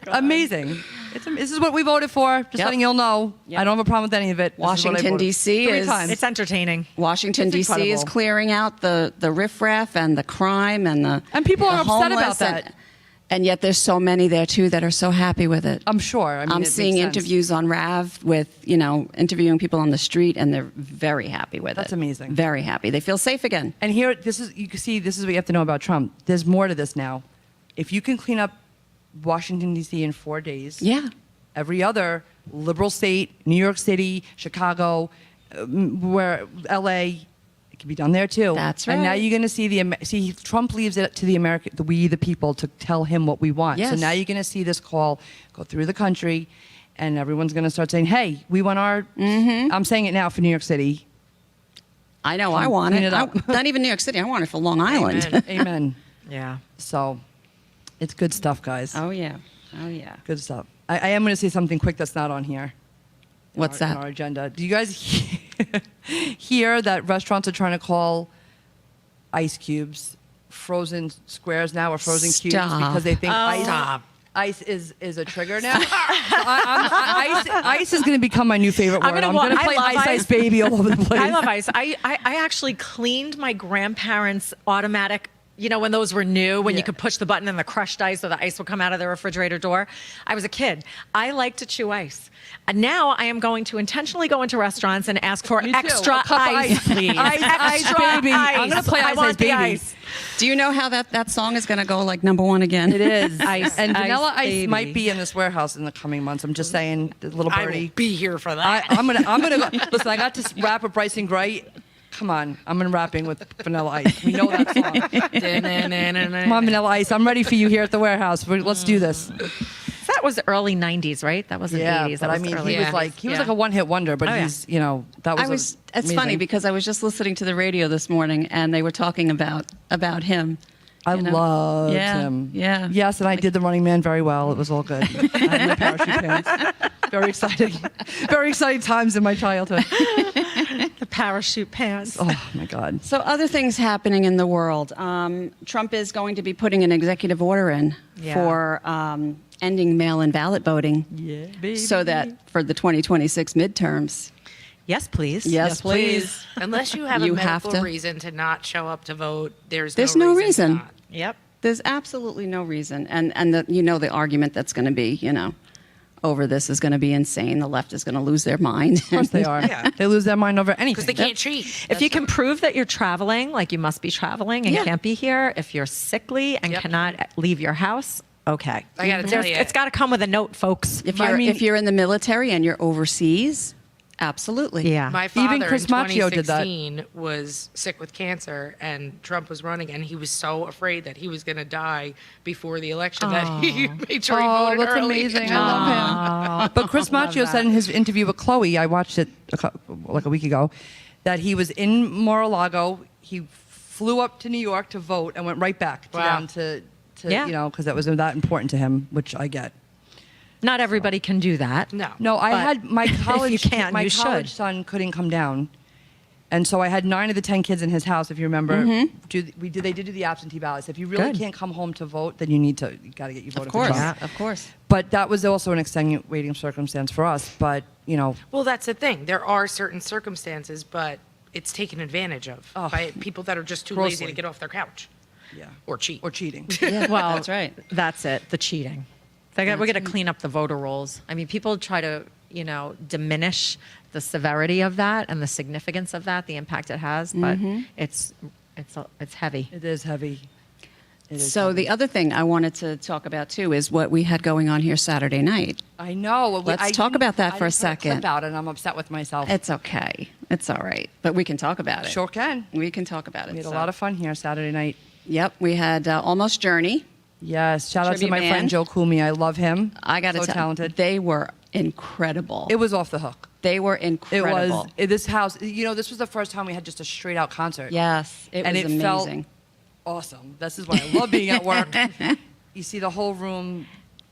Amazing. This is what we voted for. Just Yep. letting you all know. Yep. I don't have a problem with any of it. This is what I Washington, voted. D.C. 3 is- times. It's entertaining. Washington, It's D.C. is incredible. clearing out the riffraff and the crime and the And people are the upset about homeless that. And yet there's so many there too that are so happy with it. I'm sure. I mean, I'm it seeing makes sense. interviews on Rav with, interviewing people on the street, and they're very happy with it. That's amazing. Very happy. They feel safe again. And here, you can see, this is what you have to know about Trump. There's more to this now. If you can clean up Washington, D.C. in 4 days, Yeah. every other liberal state, New York City, Chicago, where L.A., it can be done there too. That's And now right. you're going to see Trump leaves it to we the people to tell him what we want. So Yes. now you're going to see this call go through the country, and everyone's going to start saying, "Hey, we want our." Mm-hmm. I'm saying it now for New York City. I know. I want Clean it. it up. Not even New York City. I want it for Long Island. Amen. Amen. Yeah. So, it's good stuff, guys. Oh, yeah. Oh, yeah. Good stuff. I am going to say something quick that's not on here. What's In that? our agenda. Do you guys hear that restaurants are trying to call ice cubes frozen squares now or frozen cubes Stop. because they think Oh. ice? Stop. Ice is a trigger now. Ice is going to become my new favorite word. I'm going to play Ice Baby all over the place. I love ice. I actually cleaned my grandparents' automatic, you know, when those were new, when you could push the button and the crushed ice or the ice would come out of the refrigerator door. I was a kid. I like to chew ice. And now I am going to intentionally go into restaurants and ask for extra ice, please. Ice Baby. I'm going to play Ice Baby. Ice. Do you know how that song is going to go like #1 again? It is. Ice. And Vanilla Ice Baby. might be in this warehouse in the coming months. I'm just saying, the little I birdie. will be here for that. I'm gonna go. Listen, I got to rap with Bryson Gray. Come on, I'm in rapping with Vanilla Ice. We know that song. Come on, Vanilla Ice. I'm ready for you here at the warehouse. Let's do this. That was early 90s, right? That wasn't 80s. But That I was mean, early he was 90s. like a one-hit wonder. But he's, you know, that was. It's funny because I was just listening to the radio this morning and they were talking about him. I loved Yeah, him. yeah. Yes, and I did the Running Man very well. It was all good. I had my parachute pants. Very exciting. Very exciting times in my childhood. The parachute pants. Oh, my God. So other things happening in the world. Trump is going to be putting an executive order in for ending mail-in ballot voting. Yeah, baby. So that for the 2026 midterms. Yes, please. Yes, please. Unless you have a medical reason to not show up to vote, there's no reason. reason. Not. Yep. There's absolutely no reason. And the argument that's going to be, over this is going to be insane. The left is going to lose their mind. Of course they are. Yeah. They lose their mind over anything. Because they can't cheat. If you can prove that you're traveling, like you must be traveling and can't be here, if you're sickly and cannot leave your house, okay. I got to tell you. It's got to come with a note, folks. If you're in the military and you're overseas, absolutely. Yeah. My father Even Chris in Macchio did that. 2016 was sick with cancer, and Trump was running, and he was so afraid that he was going to die before the election that he made sure he voted that's early. amazing. I love him. But Chris Macchio said in his interview with Chloe, I watched it like a week ago, that he was in Mar-a-Lago. He flew up to New York to vote and went right back down to because that was that important to him, which I get. Not everybody can do that. No, I had my college. If you can, my you college should. son couldn't come down, and so I had 9 of the 10 kids in his house. If you remember, they did do the absentee ballots. If you really Good. can't come home to vote, then you got to get your vote. Of course. Of course. But that was also an extenuating circumstance for us. But Well, that's the thing. There are certain circumstances, but it's taken advantage of by people that are just too lazy Grossly. to get off their couch. Yeah. Or cheat. Or cheating. Well, That's right. That's it. The cheating. We're going to clean up the voter rolls. I mean, people try to, diminish the severity of that and the significance of that, the impact it has, but it's heavy. It is heavy. So the other thing I wanted to talk about too is what we had going on here Saturday night. I know. Let's talk about that for a second. About it, and I'm upset with myself. It's okay. It's all right. But we can talk about it. Sure can. We can talk about it. We had a lot of fun here Saturday night. Yep. We had Almost Journey. Yes. Shout out to Tribute my friend band. Joe Kumi. I love him. I got to so tell talented. They were incredible. It was off the hook. They were It incredible. was this house. This was the first time we had just a straight out concert. Yes. It was amazing. Felt awesome. This is why I love being at work. You see the whole room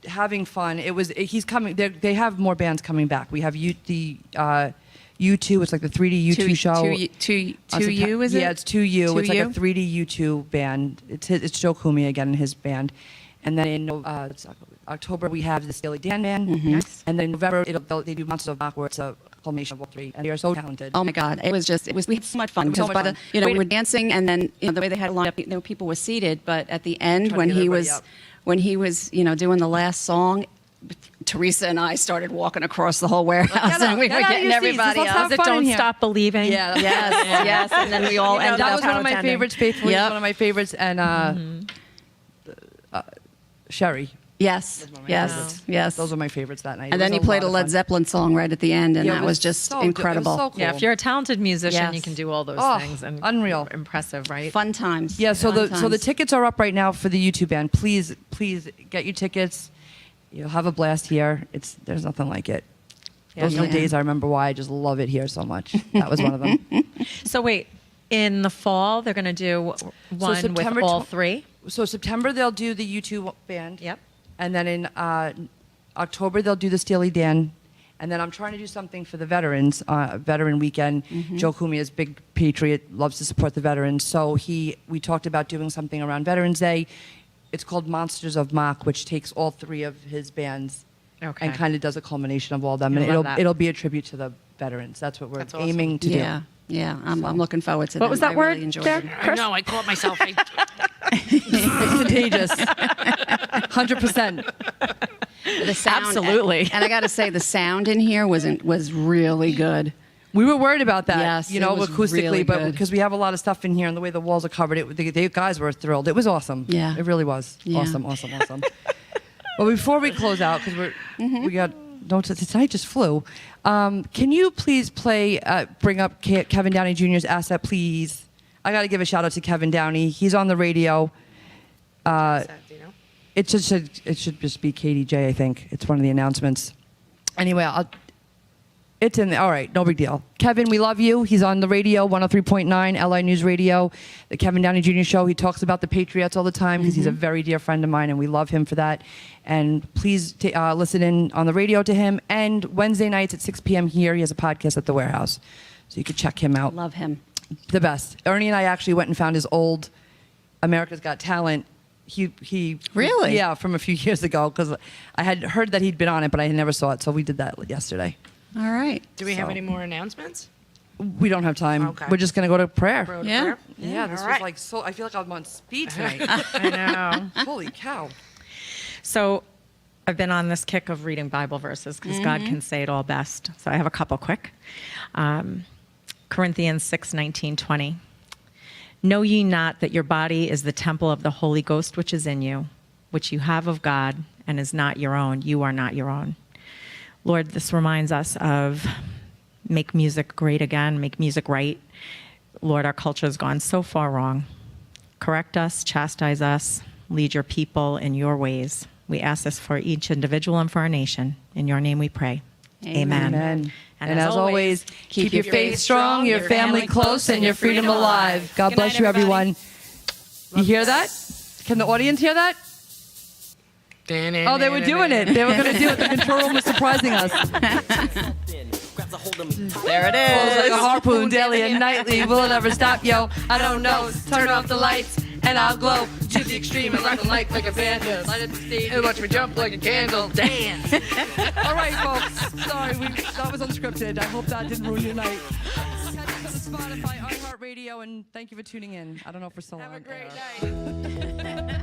having fun. He's coming. They have more bands coming back. We have U2. It's like the 3D U2 show. 2U, is it? Yeah, it's 2U. It's like a 2U? 3D U2 band. It's Joe Kumi again and his band. And then in October we have the Steely Dan band. And then in November they do Monsters of Rock, where it's a culmination of all 3. And they are so talented. Oh my God! We had so much fun. It was so Because much we fun. were dancing, and then the way they had it lined up, people were seated. But at the end, Trying when to get he everybody was, up. doing the last song, Teresa and I started walking across the whole warehouse, and we were getting everybody Let's up. have That fun in Don't here. Stop Believing. Yeah. Yes, and then we all ended that up. was one of my attending. favorites. Faithfully Yep. was one of my favorites. And Sherry. Yes, yes. Those are my favorites that night. And then he played a Led Zeppelin song right at the end, and Yeah, it that was was just so good. It was incredible. so cool. Yeah, if you're a talented musician, you Yes. can do all those Oh, things. And unreal. Impressive, right? Fun times. Yeah, so Fun the times. tickets are up right now for the YouTube band. Please get your tickets. You'll have a blast here. There's nothing like it. Those are the Yeah. days I remember why I just love it here so much. That was one of them. So wait, in the fall they're going to do one September with all tw- 3. So September they'll do the YouTube band. Yep. And then in October they'll do the Steely Dan. And then I'm trying to do something for the veterans, veteran weekend. Joe Kumi is a big patriot, loves to support the veterans. So we talked about doing something around Veterans Day. it's called Monsters of Mock, which takes all 3 of his bands Okay. and kind of does a culmination of all of them. I And love that. it'll be a tribute to the veterans. That's what we're That's awesome. aiming to Yeah, do. yeah. I'm looking forward to What them. was that I word really enjoyed there? it. I know. I caught myself. It's contagious. 100%. The sound, Absolutely. And I got to say, the sound in here was really good. We were worried about that, Yes, you it know, was acoustically, really but good. because we have a lot of stuff in here and the way the walls are covered, the guys were thrilled. It was awesome. Yeah. It really was. Yeah. Awesome. Well, before we close out, because we got tonight just flew. Can you please bring up Kevin Downey Jr.'s asset, please? I got to give a shout out to Kevin Downey. He's on the radio. It should just be KDJ, I think. It's one of the announcements. Anyway, it's in there. All right, no big deal. Kevin, we love you. He's on the radio, 103.9 LI News Radio, the Kevin Downey Jr. Show. He talks about the Patriots all the time because he's a very dear friend of mine, and we love him for that. And please listen in on the radio to him. And Wednesday nights at 6 p.m. here, he has a podcast at the Warehouse. So you can check him out. Love him. The best. Ernie and I actually went and found his old America's Got Talent. He Really? Yeah, from a few years ago, because I had heard that he'd been on it, but I never saw it. So we did that yesterday. All right. Do we have any more announcements? We don't have time. Okay. We're just going to go to prayer. Go to Yeah. prayer? Yeah, this All was right. like so. I feel like I'm on speed tonight. I know. Holy cow. So I've been on this kick of reading Bible verses because God can say it all best. So I have a couple quick. Corinthians 6:19-20. Know ye not that your body is the temple of the Holy Ghost which is in you, which you have of God, and is not your own. You are not your own. Lord, this reminds us of make music great again, make music right. Lord, our culture has gone so far wrong. Correct us, chastise us, lead your people in your ways. We ask this for each individual and for our nation. In your name we pray. Amen. Amen. And as always, keep your faith strong, strong, your family close, and your freedom alive. God bless you, everyone. You hear that? Can the audience hear that? Oh, they were doing it. They were going to do it. The control room was surprising us. There it Flows like is. a harpoon daily and nightly. Will it ever stop, yo? I don't know. Turn off the lights and I'll glow to the extreme and like a light like a bandit. Light up the stage and watch me jump like a candle. Dance. All right, folks. Sorry, that was unscripted. I hope that didn't ruin your night. Catch us on Spotify, iHeartRadio, and thank you for tuning in. I don't know if we're still on. Have a great night.